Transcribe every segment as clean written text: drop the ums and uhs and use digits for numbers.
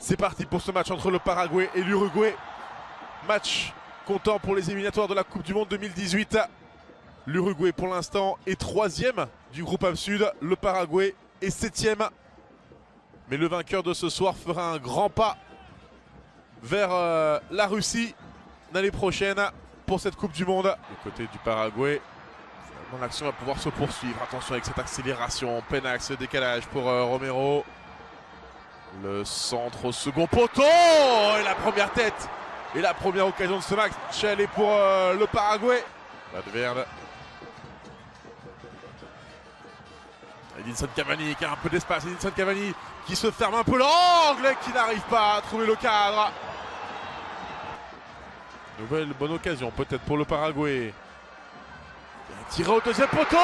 C'est parti pour ce match entre le Paraguay et l'Uruguay. Match comptant pour les éliminatoires de la Coupe du Monde 2018. L'Uruguay pour l'instant est 3e du groupe A Sud. Le Paraguay est 7e. Mais le vainqueur de ce soir fera un grand pas vers la Russie l'année prochaine pour cette Coupe du Monde. Du côté du Paraguay, l'action va pouvoir se poursuivre. Attention avec cette accélération. Penax, décalage pour Romero. Le centre au second poteau et la première tête. Et la première occasion de ce match, elle est pour le Paraguay. Valverde. Edinson Cavani qui a un peu d'espace. Edinson Cavani qui se ferme un peu l'angle et qui n'arrive pas à trouver le cadre. Nouvelle bonne occasion peut-être pour le Paraguay. Tiré au deuxième poteau.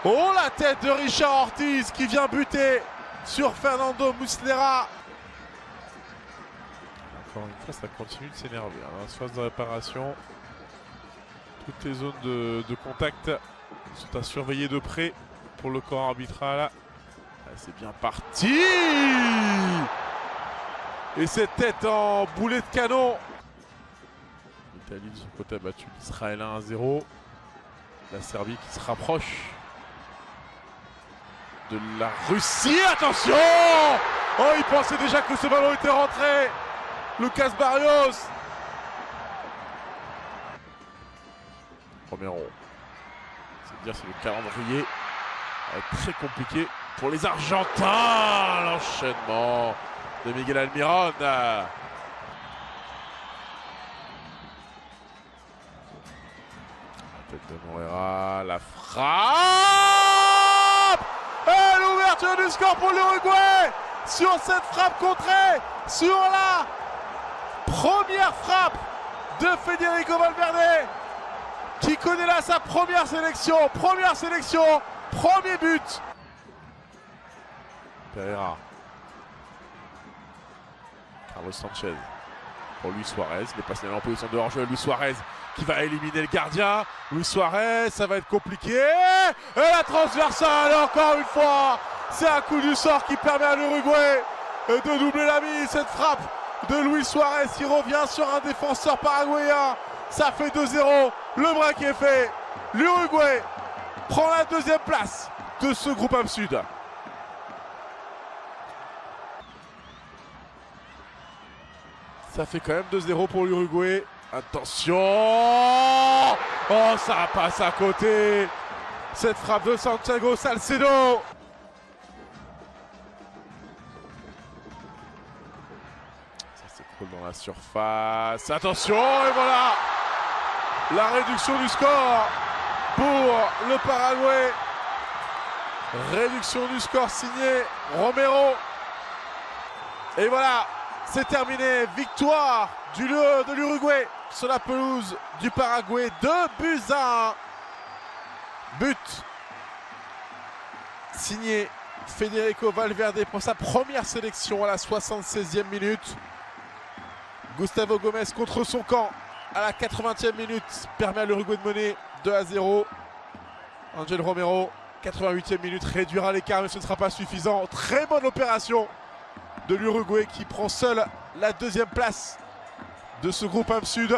Oh, la tête de Richard Ortiz qui vient buter sur Fernando Muslera. Encore une fois, ça continue de s'énerver. Phase de réparation. Toutes les zones de contact sont à surveiller de près pour le corps arbitral. C'est bien parti. Et cette tête en boulet de canon. L'Italie de son côté a battu l'Israël 1-0. La Serbie qui se rapproche de la Russie. Attention! Oh, il pensait déjà que ce ballon était rentré. Lucas Barrios. Romero. C'est dire si le calendrier va être très compliqué pour les Argentins. L'enchaînement de Miguel Almiron. La tête de Moreira. La frappe. Et l'ouverture du score pour l'Uruguay sur cette frappe contrée, sur la première frappe de Federico Valverde qui connaît là sa première sélection, premier but. Pereira. Carlos Sanchez pour Luis Suarez, il est passé en position de hors-jeu. Luis Suarez qui va éliminer le gardien. Luis Suarez, ça va être compliqué. Et la transversale, encore une fois. C'est un coup du sort qui permet à l'Uruguay de doubler la mise. Cette frappe de Luis Suarez qui revient sur un défenseur paraguayen. Ça fait 2-0. Le break est fait. L'Uruguay prend la deuxième place de ce groupe A Sud. Ça fait quand même 2-0 pour l'Uruguay. Attention! Oh, ça passe à côté. Cette frappe de Santiago Salcedo. Ça s'écroule dans la surface. Attention, et voilà! La réduction du score pour le Paraguay. Réduction du score signé Romero. Et voilà, c'est terminé. Victoire de l'Uruguay sur la pelouse du Paraguay. 2-1. But signé Federico Valverde pour sa première sélection à la 76e minute. Gustavo Gomes contre son camp à la 80e minute permet à l'Uruguay de mener 2-0. Angel Romero, 88e minute, réduira l'écart, mais ce ne sera pas suffisant. Très bonne opération de l'Uruguay qui prend seul la deuxième place de ce groupe A Sud.